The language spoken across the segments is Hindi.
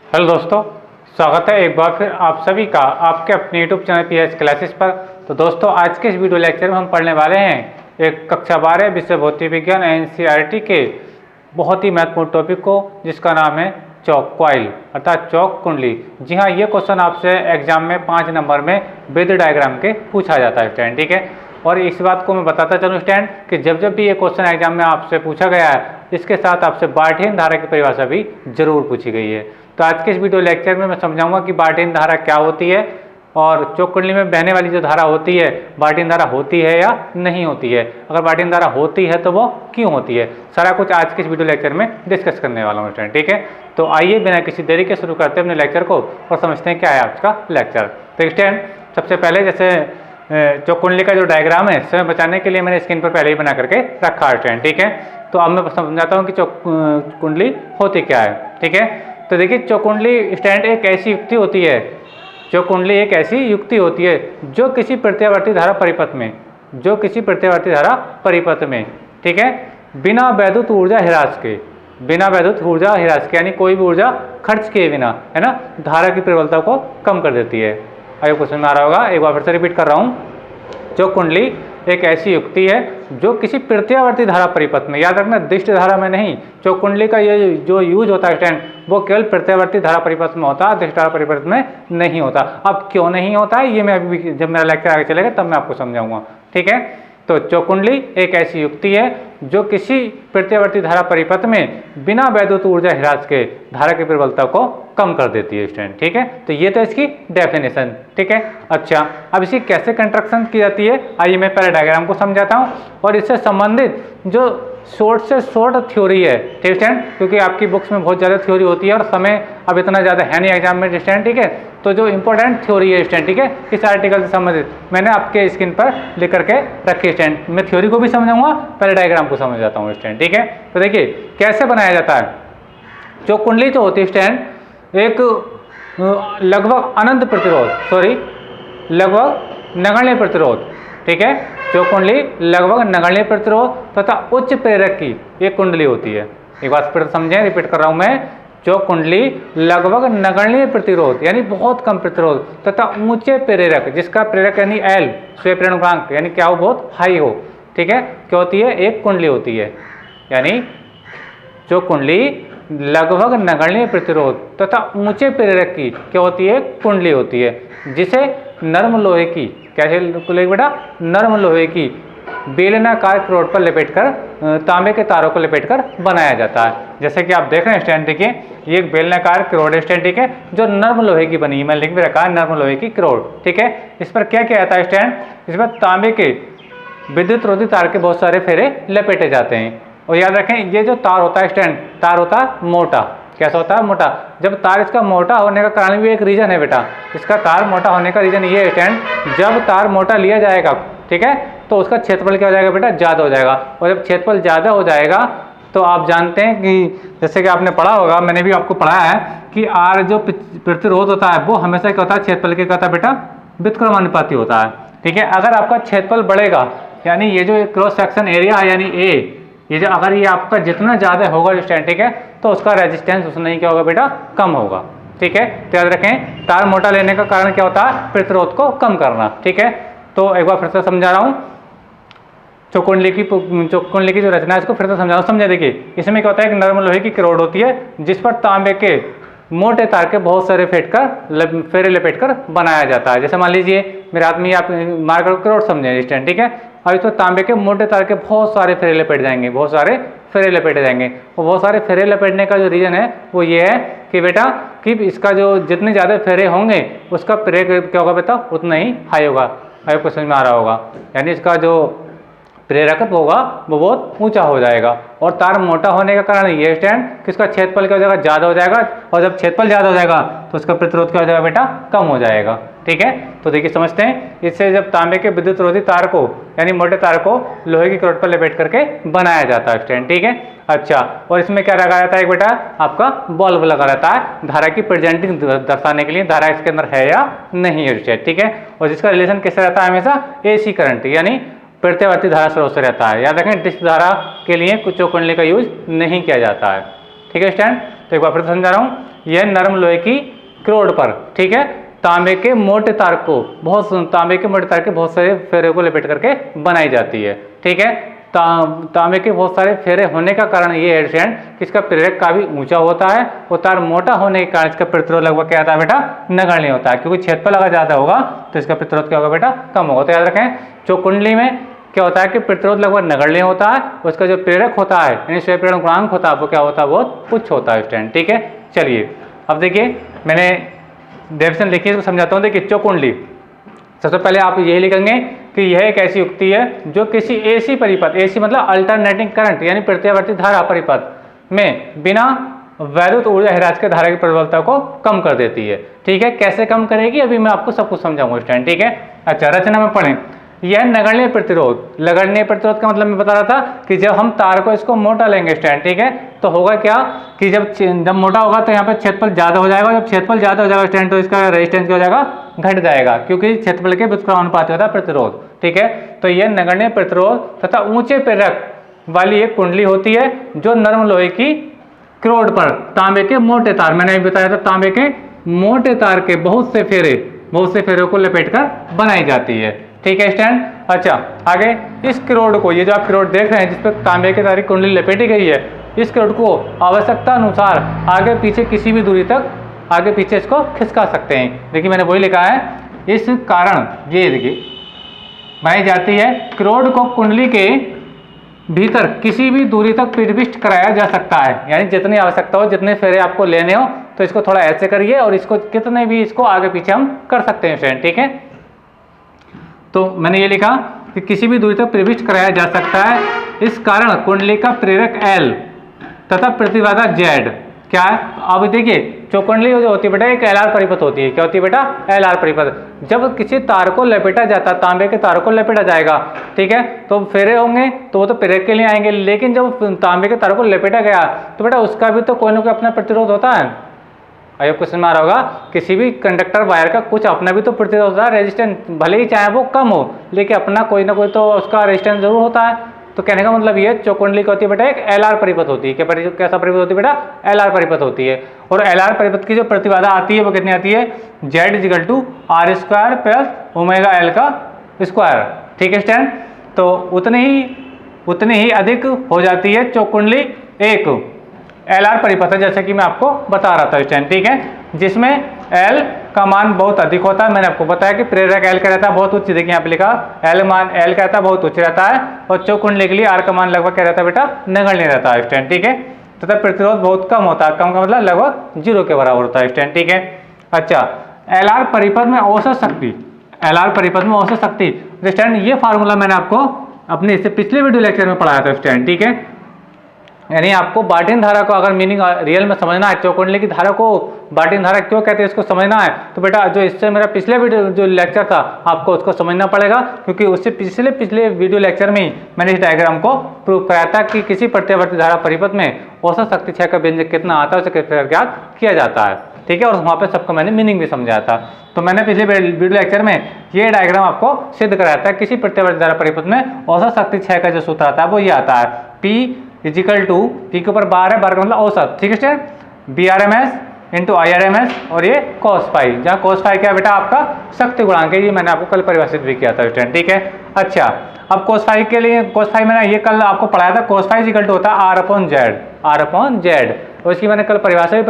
हेलो दोस्तों, स्वागत है एक बार फिर आप सभी का आपके अपने यूट्यूब चैनल पीएच क्लासेस पर। तो दोस्तों, आज के इस वीडियो लेक्चर में हम पढ़ने वाले हैं एक कक्षा 12 विषय भौतिक विज्ञान एनसीईआरटी के बहुत ही महत्वपूर्ण टॉपिक को, जिसका नाम है चौक कॉइल अर्थात चौक कुंडली। जी हाँ, ये क्वेश्चन आपसे एग्जाम में 5 नंबर में विद डायग्राम के पूछा जाता है स्टूडेंट, ठीक है। और इस बात को मैं बताता चलूँ स्टूडेंट कि जब जब भी ये क्वेश्चन एग्जाम में आपसे पूछा गया है, इसके साथ आपसे बार्टियन धारा की परिभाषा भी जरूर पूछी गई है। तो आज के इस वीडियो लेक्चर में मैं समझाऊंगा कि बार्टियन धारा क्या होती है और चौक कुंडली में बहने वाली जो धारा होती है बार्टियन धारा होती है या नहीं होती है। अगर बार्टियन धारा होती है तो वो क्यों होती है, सारा कुछ आज के इस वीडियो लेक्चर में डिस्कस करने वाला हूँ स्टूडेंट, ठीक है। तो आइए बिना किसी देरी के शुरू करते हैं अपने लेक्चर को और समझते हैं क्या है आज का लेक्चर। तो स्टूडेंट, सबसे पहले जैसे चौक कुंडली का जो डायग्राम है समय बचाने के लिए मैंने स्क्रीन पर पहले ही बना करके रखा है स्टूडेंट, ठीक है। तो अब मैं समझाता हूँ कि चौक कुंडली होती क्या है, ठीक है। तो देखिए, चौक कुंडली स्टैंड एक ऐसी युक्ति होती है, चौक कुंडली एक ऐसी युक्ति होती है जो किसी प्रत्यावर्ती धारा परिपथ में, ठीक है, बिना वैद्युत ऊर्जा ह्रास के, यानी कोई भी ऊर्जा खर्च किए बिना, है ना, धारा की प्रबलता को कम कर देती है। आगे क्वेश्चन में आ रहा होगा, एक बार फिर से रिपीट कर रहा हूँ। चौक कुंडली एक ऐसी युक्ति है जो किसी प्रत्यावर्ती धारा परिपथ में, याद रखना दिष्ट धारा में नहीं, चौक कुंडली का ये जो यूज होता है स्टैंड वो केवल प्रत्यावर्ती धारा परिपथ में होता है, दिष्ट धारा परिपथ में नहीं होता। अब क्यों नहीं होता है ये मैं अभी जब मेरा लेक्चर आगे चलेगा तब मैं आपको समझाऊंगा, ठीक है। तो चौक कुंडली एक ऐसी युक्ति है जो किसी प्रत्यावर्ती धारा परिपथ में बिना वैद्युत ऊर्जा ह्रास के धारा की प्रबलता को कम कर देती है स्टूडेंट, ठीक है। तो ये तो इसकी डेफिनेशन, ठीक है। अच्छा, अब इसकी कैसे कंस्ट्रक्शन की जाती है, आइए मैं पहले डायग्राम को समझाता हूँ और इससे संबंधित जो शॉर्ट से शॉर्ट थ्योरी है, ठीक स्टूडेंट, क्योंकि आपकी बुक्स में बहुत ज़्यादा थ्योरी होती है और समय अब इतना ज़्यादा है नहीं एग्जाम में स्टूडेंट, ठीक है। तो जो इंपॉर्टेंट थ्योरी है स्टूडेंट, ठीक है, इस आर्टिकल से संबंधित मैंने आपके स्क्रीन पर लिख करके रखी स्टूडेंट। मैं थ्योरी को भी समझाऊंगा, पहले डायग्राम को समझ जाता हूँ स्टूडेंट, ठीक है। तो देखिए कैसे बनाया जाता है। चौक कुंडली जो होती है स्टूडेंट एक लगभग अनंत प्रतिरोध, लगभग नगण्य प्रतिरोध, ठीक है। चौक कुंडली लगभग नगण्य प्रतिरोध तथा उच्च प्रेरक की एक कुंडली होती है। एक बात फिर समझें, रिपीट कर रहा हूं मैं। चौक कुंडली लगभग नगण्य प्रतिरोध यानी बहुत कम प्रतिरोध तथा ऊंचे प्रेरक, जिसका प्रेरक यानी एल स्व प्रेरण गुणांक यानी क्या हो, बहुत हाई हो, ठीक है, क्या होती है, एक कुंडली होती है। यानी चौक कुंडली लगभग नगण्य प्रतिरोध तथा ऊंचे प्रेरक की क्या होती है, कुंडली होती है, जिसे नर्म लोहे की, कैसे बेटा, नर्म लोहे की बेलनाकार क्रोड पर लपेटकर तांबे के तारों को लपेटकर बनाया जाता है। जैसे कि आप देख रहे हैं स्टैंड, देखिए ये एक बेलनाकार क्रोड स्टैंड, ठीक है, जो नर्म लोहे की बनी है, मैंने लिख भी रखा है नर्म लोहे की क्रोड, ठीक है। इस पर क्या किया जाता है स्टैंड, इस पर तांबे के विद्युत रोधी तार के बहुत सारे फेरे लपेटे जाते हैं। और याद रखें, ये जो तार होता है स्टैंड, तार होता है मोटा, कैसा होता है, मोटा। जब तार इसका मोटा होने का कारण भी एक रीजन है बेटा, इसका तार मोटा होने का रीजन ये है स्टैंड, जब तार मोटा लिया जाएगा, ठीक है, तो उसका क्षेत्रफल क्या हो जाएगा बेटा, ज़्यादा हो जाएगा। और जब क्षेत्रफल ज़्यादा हो जाएगा तो आप जानते हैं कि जैसे कि आपने पढ़ा होगा, मैंने भी आपको पढ़ाया है कि आर जो प्रतिरोध होता है वो हमेशा क्या होता है, क्षेत्रफल के कहता है बेटा व्युत्क्रमानुपाती होता है, ठीक है। अगर आपका क्षेत्रफल बढ़ेगा, यानी ये जो क्रॉस सेक्शन एरिया है यानी ए, ये जो अगर ये आपका जितना ज़्यादा होगा स्टैंड, ठीक है, तो उसका रेजिस्टेंस उतना ही क्या होगा बेटा, कम होगा, ठीक है। तो याद रखें, तार मोटा लेने का कारण क्या होता है, प्रतिरोध को कम करना, ठीक है। तो एक बार फिर से समझा रहा हूँ, चौक कुंडली की जो रचना है इसको फिर से समझा रहा हूँ, समझे। देखिए इसमें क्या होता है, एक नर्म लोहे की क्रोड होती है जिस पर तांबे के मोटे तार के बहुत सारे फेरे लपेटकर बनाया जाता है। जैसे मान लीजिए मेरे हाथ में आप मार्कर क्रोड समझें स्टैंड, ठीक है, और इसमें तांबे के मोटे तार के बहुत सारे फेरे लपेट जाएंगे, बहुत सारे फेरे लपेटे जाएंगे। और बहुत सारे फेरे लपेटने का जो रीजन है वो ये है कि बेटा कि इसका जो जितने ज़्यादा फेरे होंगे उसका प्रेरक क्या होगा बेटा, उतना ही हाई होगा। आपको समझ में आ रहा होगा, यानी इसका जो प्रेरकत्व होगा वो बहुत ऊंचा हो जाएगा। और तार मोटा होने का कारण ये स्टैंड कि इसका क्षेत्रफल क्या हो जाएगा, ज़्यादा हो जाएगा, और जब क्षेत्रफल ज़्यादा हो जाएगा तो उसका प्रतिरोध क्या हो जाएगा बेटा, कम हो जाएगा, ठीक है। तो देखिए समझते हैं, इससे जब तांबे के विद्युत रोधी तार को यानी मोटे तार को लोहे की क्रोड पर लपेट करके बनाया जाता है स्टैंड, ठीक है। अच्छा, और इसमें क्या लगा रहता है बेटा, आपका बल्ब लगा रहता है धारा की प्रेजेंटिंग दर्शाने के लिए, धारा इसके अंदर है या नहीं है स्टैंड, ठीक है। और जिसका रिलेशन कैसे रहता है, हमेशा AC करंट यानी प्रत्यावर्ती धारा स्रोत से रहता है। याद रखें, डिस्क धारा के लिए कुछ चौक कुंडली का यूज नहीं किया जाता है, ठीक है स्टैंड। तो एक बार फिर समझा रहा हूँ, यह नरम लोहे की क्रोड पर, ठीक है, तांबे के मोटे तार को तांबे के मोटे तार के बहुत सारे फेरे को लपेट करके बनाई जाती है, ठीक है। तांबे के बहुत सारे फेरे होने का कारण ये है स्टूडेंट कि इसका प्रेरक काफी ऊंचा होता है और तार मोटा होने के कारण इसका प्रतिरोध लगभग क्या आता है बेटा, नगण्य होता है, क्योंकि क्षेत्रफल अगर ज्यादा होगा तो इसका प्रतिरोध क्या होगा बेटा, कम होगा। तो याद रखें चौक कुंडली में क्या होता है कि प्रतिरोध लगभग नगण्य होता है, उसका जो प्रेरक होता है यानी स्वयं प्रेरण गुणांक होता है वो क्या होता है, बहुत उच्च होता है स्टूडेंट, ठीक है। चलिए अब देखिए मैंने डेफिनेशन लिखी है, इसको समझाता हूँ। देखिए चौक कुंडली, सबसे पहले आप यही लिखेंगे कि यह एक ऐसी युक्ति है जो किसी एसी परिपथ, एसी मतलब अल्टरनेटिंग करंट यानी प्रत्यावर्ती धारा परिपथ में बिना वैद्युत ऊर्जा हिरासक के धारा की प्रबलता को कम कर देती है, ठीक है। कैसे कम करेगी अभी मैं आपको सब कुछ समझाऊंगा स्टूडेंट, ठीक है। अच्छा रचना में पढ़ें, यह नगण्य प्रतिरोध, नगण्य प्रतिरोध का मतलब मैं बता रहा था कि जब हम तार को इसको मोटा लेंगे स्टैंड, ठीक है, तो होगा क्या कि जब मोटा होगा तो यहाँ पे क्षेत्रफल ज्यादा हो जाएगा, जब क्षेत्रफल ज्यादा हो जाएगा स्टैंड तो इसका रेजिस्टेंस क्या हो जाएगा, घट जाएगा, क्योंकि क्षेत्रफल के व्युत्क्रमानुपाती होता है प्रतिरोध, ठीक है। तो यह नगण्य प्रतिरोध तथा ऊंचे प्रेरक वाली एक कुंडली होती है जो नरम लोहे की क्रोड पर तांबे के मोटे तार, मैंने अभी बताया था तांबे के मोटे तार के बहुत से फेरे को लपेट कर बनाई जाती है, ठीक है स्टैंड। अच्छा आगे इस क्रोड को, ये जो आप क्रोड देख रहे हैं जिस पर तांबे की तार की कुंडली लपेटी गई है, इस क्रोड को आवश्यकता अनुसार आगे पीछे किसी भी दूरी तक आगे पीछे इसको खिसका सकते हैं। देखिए मैंने वही लिखा है, इस कारण ये देखिए बनाई जाती है, क्रोड को कुंडली के भीतर किसी भी दूरी तक पिष्ट कराया जा सकता है, यानी जितनी आवश्यकता हो, जितने फेरे आपको लेने हो तो इसको थोड़ा ऐसे करिए और इसको कितने भी इसको आगे पीछे हम कर सकते हैं फ्रेंड, ठीक है। तो मैंने ये लिखा कि किसी भी दूरी तक प्रविष्ट कराया जा सकता है, इस कारण कुंडली का प्रेरक L तथा प्रतिबाधा Z क्या है। अब देखिए चौकुंडली जो होती है बेटा एक LR परिपथ होती है, क्या होती है बेटा, LR परिपथ। जब किसी तार को लपेटा जाता है, तांबे के तार को लपेटा जाएगा, ठीक है, तो फेरे होंगे तो वो तो प्रेरक के लिए आएंगे, लेकिन जब तांबे के तार को लपेटा गया तो बेटा उसका भी तो कोई ना कोई अपना प्रतिरोध होता है। आइए क्वेश्चन में आ रहा होगा, किसी भी कंडक्टर वायर का कुछ अपना भी तो प्रतिरोध होता है, रेजिस्टेंस, भले ही चाहे वो कम हो लेकिन अपना कोई ना कोई तो उसका रेजिस्टेंस जरूर होता है। तो कहने का मतलब ये चौकुंडली क्या होती है बेटा, एक LR परिपथ होती है। कैसा परिपथ होती है बेटा, LR परिपथ होती है। और LR परिपथ की जो प्रतिबाधा आती है वो कितनी आती है, Z = R² plus omega L का स्क्वायर, ठीक है स्टैंड। तो उतनी ही अधिक हो जाती है चौकुंडली एक LR परिपथ है, जैसे कि मैं आपको बता रहा था स्टैंड, ठीक है, जिसमें L का मान बहुत अधिक होता है। मैंने आपको बताया कि प्रेरक L का रहता है बहुत उच्च, देखिए यहाँ पे लिखा L का रहता है बहुत उच्च रहता है, और चौकुंडली के लिए R का मान लगभग क्या रहता है बेटा, नगण्य रहता है स्टैंड, ठीक है। तथा प्रतिरोध बहुत कम होता है, कम का मतलब लगभग 0 के बराबर होता है स्टैंड, ठीक है। अच्छा LR परिपथ में औसत शक्ति स्टैंड, ये फार्मूला मैंने आपको अपने इससे पिछले वीडियो लेक्चर में पढ़ाया था स्टैंड, ठीक है। यानी आपको बार्टिन धारा को अगर मीनिंग रियल में समझना है, चौकुंडली की धारा को बार्टिन धारा क्यों कहते हैं इसको समझना है, तो बेटा जो इससे मेरा पिछले वीडियो जो लेक्चर था आपको उसको समझना पड़ेगा, क्योंकि उससे पिछले वीडियो लेक्चर में ही मैंने इस डायग्राम को प्रूव कराया था कि किसी प्रत्यावर्ती धारा परिपथ में औसत शक्ति क्षय का व्यंजक कितना आता है उसे कैसे ज्ञात किया जाता है, ठीक है। और वहाँ पे सबको मैंने मीनिंग भी समझाया था। तो मैंने पिछले वीडियो लेक्चर में ये डायग्राम आपको सिद्ध कराया था, किसी प्रत्यावर्ती धारा परिपथ में औसत शक्ति क्षय का जो सूत्र आता है वो ये आता है, P के ऊपर बार है, बार का मतलब औसत, ठीक है, BRMS × IRMS और ये cos फाई, जहाँ cos फाई क्या बेटा आपका शक्ति गुणांक है, ये मैंने आपको कल परिभाषित भी किया था स्टूडेंट, ठीक है। अच्छा अब cos फाई के लिए, cos फाई मैंने ये कल आपको पढ़ाया था, cos फाई = होता है R/Z, और इसकी मैंने कल परिभाषा भी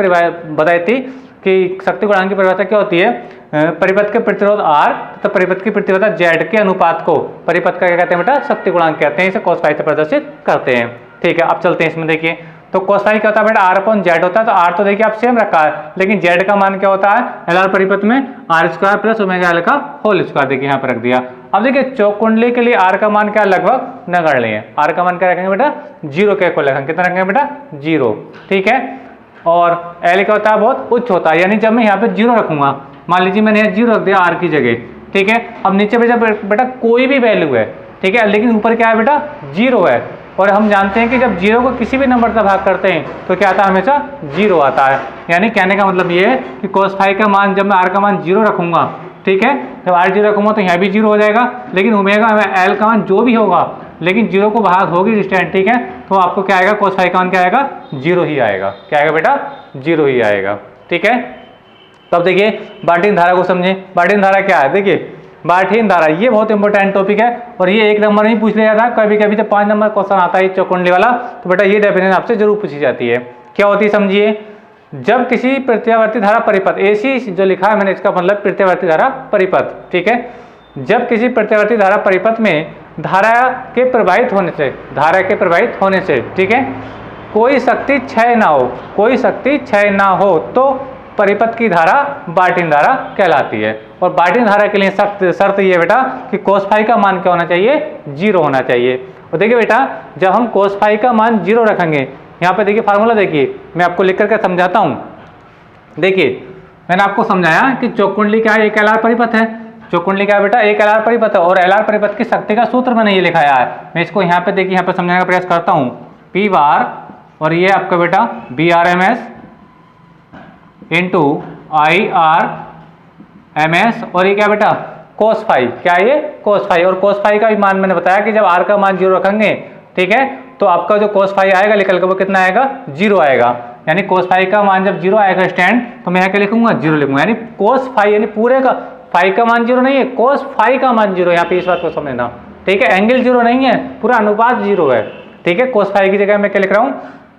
बताई थी कि शक्ति गुणांक की परिभाषा क्या होती है, परिपथ के प्रतिरोध R तथा परिपथ की प्रतिबाधा Z के अनुपात को परिपथ का क्या कहते हैं बेटा, शक्ति गुणांक कहते हैं, इसे cos फाई से प्रदर्शित करते हैं, ठीक है। अब चलते हैं इसमें, देखिए तो cos फाई क्या होता है बेटा, R/Z होता है, तो R तो देखिए आप सेम रखा है, लेकिन Z का मान क्या होता है LR परिपथ में R² प्लस ओमेगा L का होल स्क्वायर, देखिए यहाँ पर रख दिया। अब देखिए चौकुंडली के लिए R का मान क्या लगभग नगण्य है, R का मान क्या रखेंगे बेटा, 0 के को रखेंगे, कितना रखेंगे बेटा 0, ठीक है। और L क्या होता है, बहुत उच्च होता है, यानी जब मैं यहाँ पे 0 रखूंगा, मान लीजिए मैंने यहाँ 0 रख दिया R की जगह, ठीक है। अब नीचे पे जब बेटा कोई भी वैल्यू है, ठीक है, लेकिन ऊपर क्या है बेटा 0 है, और हम जानते हैं कि जब 0 को किसी भी नंबर से भाग करते हैं तो क्या आता है, हमेशा 0 आता है। यानी कहने का मतलब ये है कि cos फाई का मान जब मैं R का मान 0 रखूंगा, ठीक है, जब R 0 रखूंगा तो यहाँ भी 0 हो जाएगा, लेकिन ओमेगा L का मान जो भी होगा, लेकिन 0 को भाग होगी डिस्टेंस, ठीक है, तो आपको क्या आएगा, cos फाई का मान क्या आएगा, 0 ही आएगा, क्या आएगा बेटा 0 ही आएगा, ठीक है। तो अब देखिए बाल्टीन धारा को समझें। बाल्टीन धारा क्या है, देखिए बाल्टीन धारा ये बहुत इंपॉर्टेंट टॉपिक है और ये 1 नंबर में पूछ लिया था कभी कभी, जब 5 नंबर क्वेश्चन आता है चौकुंडली वाला तो बेटा ये डेफिनेशन आपसे जरूर पूछी जाती है। क्या होती है समझिए, जब किसी प्रत्यावर्ती धारा परिपथ, ऐसी जो लिखा है मैंने इसका मतलब प्रत्यावर्ती धारा परिपथ, ठीक है, जब किसी प्रत्यावर्ती धारा परिपथ में धारा के प्रवाहित होने से, धारा के प्रवाहित होने से, ठीक है, कोई शक्ति क्षय ना हो, कोई शक्ति क्षय ना हो तो परिपथ की धारा बाल्टीन धारा कहलाती है। और बाल्टीन धारा के लिए शर्त ये बेटा कि कोस फाई का मान क्या होना चाहिए, 0 होना चाहिए। और देखिए बेटा जब हम कोस फाई का मान 0 रखेंगे, यहाँ पे देखिए फार्मूला देखिए मैं आपको लिख करके समझाता हूँ। देखिए मैंने आपको समझाया कि चौकुंडली क्या है, एक एलआर परिपथ है। चौकुंडली क्या है बेटा, एक एलआर परिपथ है और एलआर परिपथ की शक्ति का सूत्र मैंने ये लिखाया है। मैं इसको यहाँ पे देखिए यहाँ पे समझाने का प्रयास करता हूँ। पी बार और ये आपका बेटा B R M S into I R M S और ये क्या बेटा कोस फाई, क्या ये कोस फाई। और कोस फाई का भी मान मैंने बताया कि जब आर का मान 0 रखेंगे, ठीक है, तो आपका जो कोस फाई आएगा निकल के वो कितना आएगा, 0 आएगा। यानी कोस फाई का मान जब 0 आएगा स्टैंड तो मैं यहाँ क्या लिखूंगा, 0 लिखूंगा। यानी कोस फाई यानी पूरे का फाई का मान 0 नहीं है, कोस फाई का मान 0। यहाँ पे इस बात को समझना, ठीक है, एंगल 0 नहीं है, पूरा अनुपात 0 है, ठीक है। कोस फाई की जगह मैं क्या लिख रहा हूँ,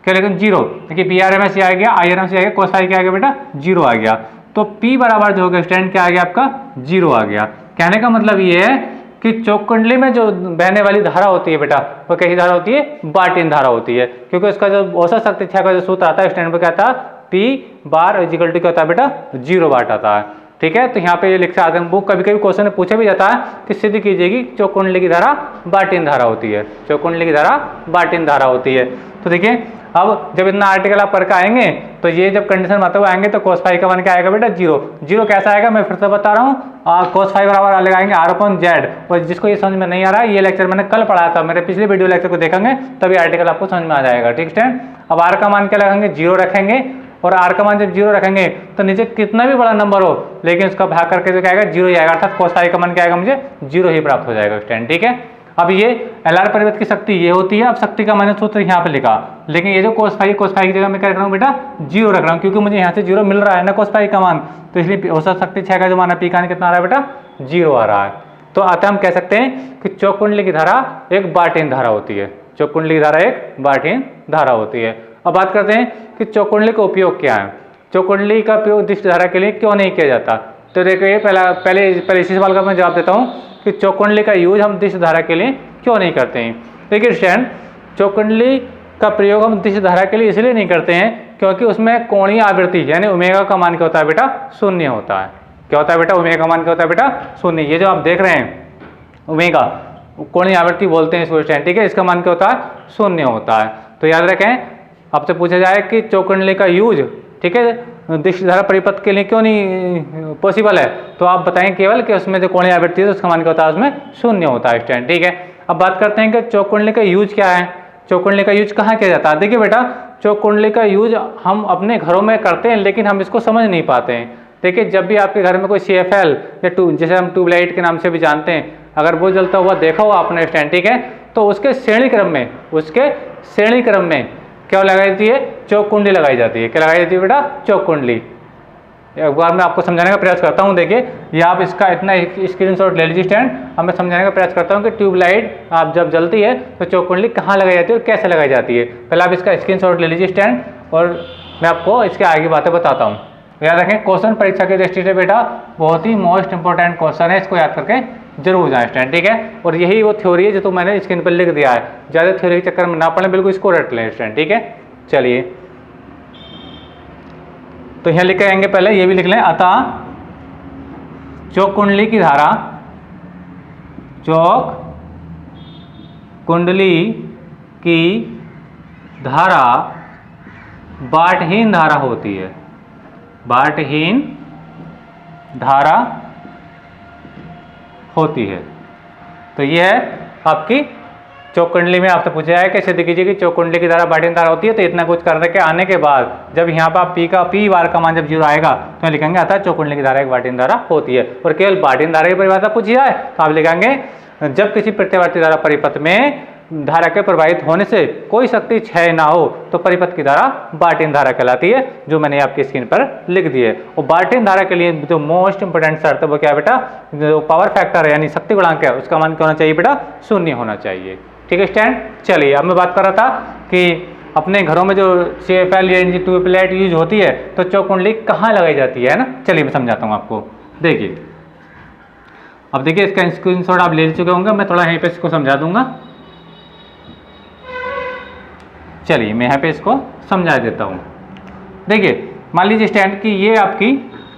क्या लिख रहा हूँ, 0। देखिए बी आर एम एस आ गया, आई आर एम सी आ गया, कोस फाई क्या आ गया बेटा, 0 आ गया। तो P बराबर जो होगा स्टैंड क्या आ गया आपका, 0 आ गया। कहने का मतलब ये है कि चौकुंडली में जो बहने वाली धारा होती है बेटा वो कैसी धारा होती है, बाल्टीन धारा होती है, क्योंकि उसका जो औसत शक्ति क्षय का जो सूत्र आता है स्टैंड पर क्या आता है, P बार इक्वल टू क्या होता है बेटा, 0 वाट आता है, ठीक है। तो यहाँ पे ये लिखा आता है, वो कभी कभी क्वेश्चन में पूछा भी जाता है कि सिद्ध कीजिएगी चौकुंडली की धारा बाल्टीन धारा होती है, चौकुंडली की धारा बाल्टीन धारा होती है। तो देखिए अब जब इतना आर्टिकल आप करके आएंगे तो ये जब कंडीशन आते हुए आएंगे तो कोस फाई का मान क्या आएगा बेटा, 0। 0 कैसा आएगा मैं फिर से बता रहा हूँ, कोस फाई बराबर लगाएंगे R/Z। और जिसको ये समझ में नहीं आ रहा है, ये लेक्चर मैंने कल पढ़ाया था, मेरे पिछले वीडियो लेक्चर को देखेंगे तभी आर्टिकल आपको समझ में आ जाएगा, ठीक है। अब R का मान क्या लगाएंगे, 0 रखेंगे और R का मान जब 0 रखेंगे तो नीचे कितना भी बड़ा नंबर हो लेकिन उसका भाग करके जो क्या आएगा, 0 ही आएगा, अर्थात कोस फाई का मान क्या आएगा, मुझे 0 ही प्राप्त हो जाएगा स्टैंड, ठीक है। अब ये एलआर परिपथ की शक्ति ये होती है। अब शक्ति का मैंने सूत्र यहाँ पे लिखा, लेकिन ये जो कोस फाई की जगह मैं क्या रख रहा हूँ बेटा, 0 रख रहा हूँ, क्योंकि मुझे यहाँ से 0 मिल रहा है ना कोस फाई का मान, तो इसलिए औसत शक्ति क्षय का जो मान है P का कितना आ रहा है बेटा, 0 आ रहा है। तो अतः हम कह सकते हैं कि चौकुंडली की धारा एक बाल्टीन धारा होती है, चौकुंडली की धारा एक बाल्टीन धारा होती है। अब बात करते हैं कि चौकुंडली का उपयोग क्या है, चौकुंडली का उपयोग दिष्ट धारा के लिए क्यों नहीं किया जाता। तो देखिए पहले इसी सवाल का मैं जवाब देता हूँ कि चौकुंडली का यूज हम दिष्ट धारा के लिए क्यों नहीं करते हैं। देखिए स्टैंड, चौकुंडली का प्रयोग हम दिष्ट धारा के लिए इसलिए नहीं करते हैं क्योंकि उसमें कोणीय आवृत्ति यानी ओमेगा का मान क्या होता है बेटा, 0 होता है। क्या होता है बेटा, ओमेगा का मान क्या होता है बेटा, 0। ये जो आप देख रहे हैं ओमेगा कोणीय आवृत्ति बोलते हैं इसको स्टैंड, ठीक है, इसका मान क्या होता है, 0 होता है। तो याद रखें, आपसे पूछा जाए कि चौकुंडली का यूज, ठीक है, दिष्ट धारा परिपथ के लिए क्यों नहीं पॉसिबल है, तो आप बताएं केवल कि उसमें जो कोणीय आवृत्ति है उसका मान क्या होता है, उसमें 0 होता है स्टैंड, ठीक है। अब बात करते हैं कि चौकुंडली का यूज क्या है, चौकुंडली का यूज कहाँ किया जाता है। देखिए बेटा चौकुंडली का यूज हम अपने घरों में करते हैं लेकिन हम इसको समझ नहीं पाते हैं। देखिए जब भी आपके घर में कोई CFL या जैसे हम ट्यूबलाइट के नाम से भी जानते हैं, अगर वो जलता हुआ देखा हो आपने स्टैंड, ठीक है, तो उसके श्रेणी क्रम में क्या लगाई जाती है, चौकुंडली लगाई जाती है। क्या लगाई जाती है बेटा, चौकुंडली। एक बार मैं आपको समझाने का प्रयास करता हूँ। देखिए ये आप इसका इतना स्क्रीनशॉट ले लीजिए स्टैंड। अब मैं समझाने का प्रयास करता हूँ कि ट्यूबलाइट आप जब जलती है तो चौकुंडली कहाँ लगाई जाती है और कैसे लगाई जाती है। पहले आप इसका स्क्रीनशॉट ले लीजिए स्टैंड और मैं आपको इसके आगे बातें बताता हूँ। याद रखें, क्वेश्चन परीक्षा की दृष्टि से बेटा बहुत ही मोस्ट इंपॉर्टेंट क्वेश्चन है, इसको याद करके जरूर जाए स्टैंड, ठीक है। और यही वो थ्योरी है जो तो मैंने स्क्रीन पर लिख दिया है, ज़्यादा थ्योरी के चक्कर में ना पड़े, बिल्कुल इसको रट लें स्टैंड, ठीक है। चलिए तो यहाँ लिख के आएंगे, पहले ये भी लिख लें, अतः चौकुंडली की धारा, चौक कुंडली की धारा बाल्टहीन धारा होती है, बाल्टहीन धारा होती है। तो ये है आपकी चौकुंडली में आपसे पूछा है कि सिद्ध कीजिए कि चौकुंडली की धारा बाल्टहीन धारा होती है। तो इतना कुछ करने के आने के बाद जब यहाँ पर P बार का मान जब 0 आएगा तो लिखेंगे अतः चौकुंडली की धारा एक बाल्टहीन धारा होती है। और केवल बाल्टहीन धारा की परिभाषा पूछी जाए तो आप लिखेंगे जब किसी प्रत्यावर्ती धारा परिपथ में धारा के प्रवाहित होने से कोई शक्ति क्षय ना हो तो परिपथ की धारा बार्टिन धारा कहलाती है, जो मैंने आपकी स्क्रीन पर लिख दी है। और बार्टिन धारा के लिए जो मोस्ट इंपोर्टेंट शर्त है वो क्या है बेटा, जो पावर फैक्टर है यानी शक्ति गुणांक है उसका मान क्या होना चाहिए बेटा, 0 होना चाहिए। ठीक है स्टैंड। चलिए अब मैं बात कर रहा था कि अपने घरों में जो CFL या ट्यूबलाइट यूज होती है तो चौक कुंडली कहाँ लगाई जाती है ना। चलिए मैं समझाता हूँ आपको। देखिए अब देखिए इसका स्क्रीनशॉट आप ले चुके होंगे, मैं थोड़ा यहीं पे इसको समझा दूंगा। चलिए मैं यहाँ पे इसको समझा देता हूँ। देखिए मान लीजिए स्टैंड की ये आपकी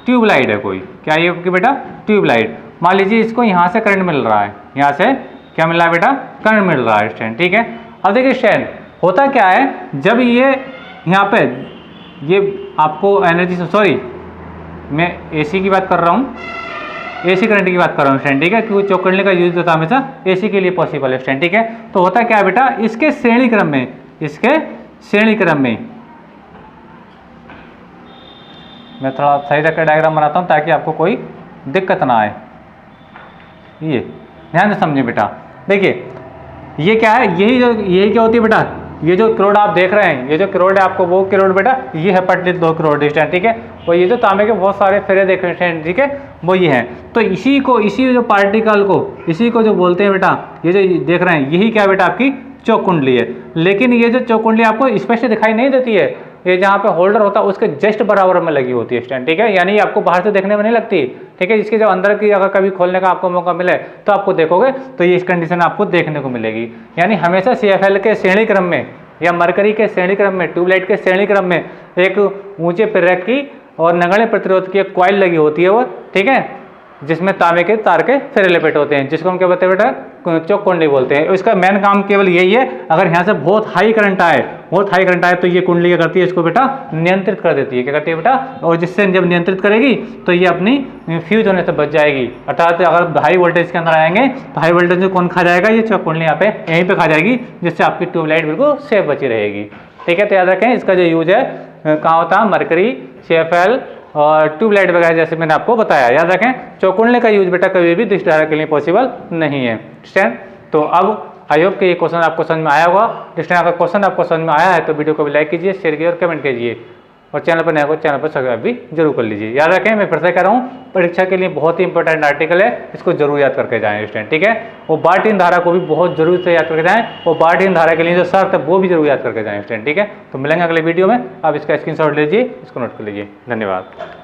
ट्यूबलाइट है कोई, क्या ये आपकी बेटा ट्यूबलाइट। मान लीजिए इसको यहाँ से करंट मिल रहा है, यहाँ से क्या मिल रहा है बेटा, करंट मिल रहा है स्टैंड। ठीक है। अब देखिए स्टैंड होता क्या है, जब ये यहाँ पे ये आपको एनर्जी, सॉरी मैं AC की बात कर रहा हूँ, AC करंट की बात कर रहा हूँ स्टैंड। ठीक है, क्योंकि चौक कुंडली का यूज होता है हमेशा AC के लिए पॉसिबल है स्टैंड। ठीक है। तो होता क्या है बेटा, इसके श्रेणी क्रम में, इसके श्रेणी क्रम में मैं थोड़ा सही रखकर डायग्राम बनाता हूँ ताकि आपको कोई दिक्कत ना आए। ये ध्यान से समझिए बेटा। देखिए ये क्या है, यही क्या होती है बेटा, ये जो करोड़ आप देख रहे हैं, ये जो करोड़ है आपको वो करोड़ बेटा, ये है पटलित 2 करोड़ डिस्टेंस। ठीक है। और ये जो तांबे के बहुत सारे फेरे देख रहे हैं, ठीक है, वो ये हैं। तो इसी जो पार्टिकल को, इसी को जो बोलते हैं बेटा, ये जो देख रहे हैं यही क्या बेटा आपकी चौक कुंडली है। लेकिन ये जो चौक कुंडली आपको स्पष्ट दिखाई नहीं देती है, ये जहाँ पे होल्डर होता है उसके जस्ट बराबर में लगी होती है स्टैंड। ठीक है, यानी आपको बाहर से देखने में नहीं लगती। ठीक है, इसके जब अंदर की अगर कभी खोलने का आपको मौका मिले तो आपको देखोगे तो ये इस कंडीशन आपको देखने को मिलेगी। यानी हमेशा CFL के श्रेणी क्रम में या मरकरी के श्रेणी क्रम में, ट्यूबलाइट के श्रेणी क्रम में एक ऊंचे प्रेरक की और नगण्य प्रतिरोध की एक कॉइल लगी होती है वो। ठीक है, जिसमें तांबे के तार के फेरे लपेट होते हैं, जिसको हम क्या बोलते हैं बेटा, चौक कुंडली बोलते हैं। इसका मेन काम केवल यही है, अगर यहाँ से बहुत हाई करंट आए तो ये कुंडली क्या करती है, इसको बेटा नियंत्रित कर देती है। क्या करती है बेटा, और जिससे जब नियंत्रित करेगी तो ये अपनी फ्यूज होने से बच जाएगी। अर्थात अगर हाई वोल्टेज के अंदर आएंगे तो हाई वोल्टेज में कौन खा जाएगा, ये चौक कुंडली यहाँ पे यहीं पे खा जाएगी, जिससे आपकी ट्यूबलाइट बिल्कुल सेफ बची रहेगी। ठीक है, तो याद रखें इसका जो यूज है कहाँ होता है, मरकरी, CFL और ट्यूबलाइट वगैरह जैसे मैंने आपको बताया। याद रखें चौक कुंडली का यूज बेटा कभी भी दृष्टि धारा के लिए पॉसिबल नहीं है। स्टैंड। तो अब आई होप कि ये क्वेश्चन आपको समझ में आया होगा। जिसने अगर क्वेश्चन आपको समझ में आया है तो वीडियो को भी लाइक कीजिए, शेयर कीजिए और कमेंट कीजिए, और चैनल पर नया हो चैनल पर सब्सक्राइब भी जरूर कर लीजिए। याद रखें मैं फिर से कह रहा हूँ, परीक्षा के लिए बहुत ही इंपॉर्टेंट आर्टिकल है, इसको जरूर याद करके जाएं स्टूडेंट। ठीक है, और बार्टिन धारा को भी बहुत जरूर से याद करके जाएं, और बार्टिन धारा के लिए जो शर्त है वो भी जरूर याद करके जाएं स्टूडेंट। ठीक है, तो मिलेंगे अगले वीडियो में। आप इसका स्क्रीनशॉट लीजिए, इसको नोट कर लीजिए। धन्यवाद।